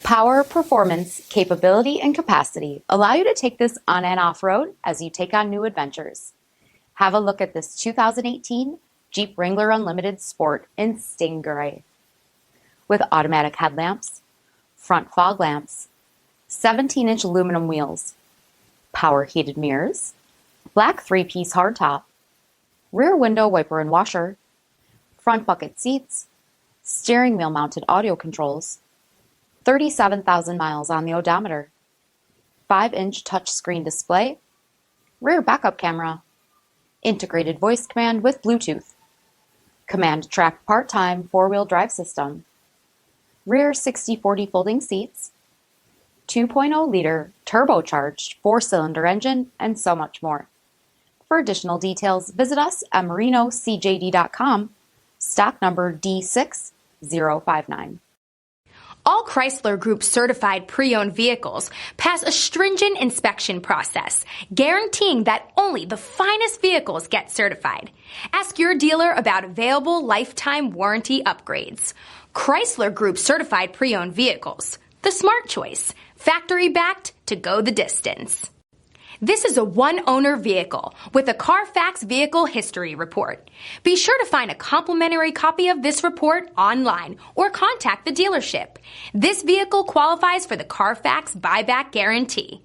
Power, performance, capability, and capacity allow you to take this on and off-road as you take on new adventures. Have a look at this 2018 Jeep Wrangler Unlimited Sport in Stingray. With automatic headlamps, front fog lamps, 17-inch aluminum wheels, power heated mirrors, black 3-piece hardtop, rear window wiper and washer, front bucket seats, steering wheel mounted audio controls, 37,000 miles on the odometer, 5-inch touchscreen display, rear backup camera, integrated voice command with Bluetooth, command track part-time 4-wheel drive system, rear 60/40 folding seats, 2.0-liter turbocharged 4-cylinder engine, and so much more. For additional details, visit us at marinocjd.com, stock number D6059. All Chrysler Group certified pre-owned vehicles pass a stringent inspection process, guaranteeing that only the finest vehicles get certified. Ask your dealer about available lifetime warranty upgrades. Chrysler Group certified pre-owned vehicles, the smart choice, factory backed to go the distance. This is a one-owner vehicle with a CARFAX vehicle history report. Be sure to find a complimentary copy of this report online or contact the dealership. This vehicle qualifies for the CARFAX buyback guarantee.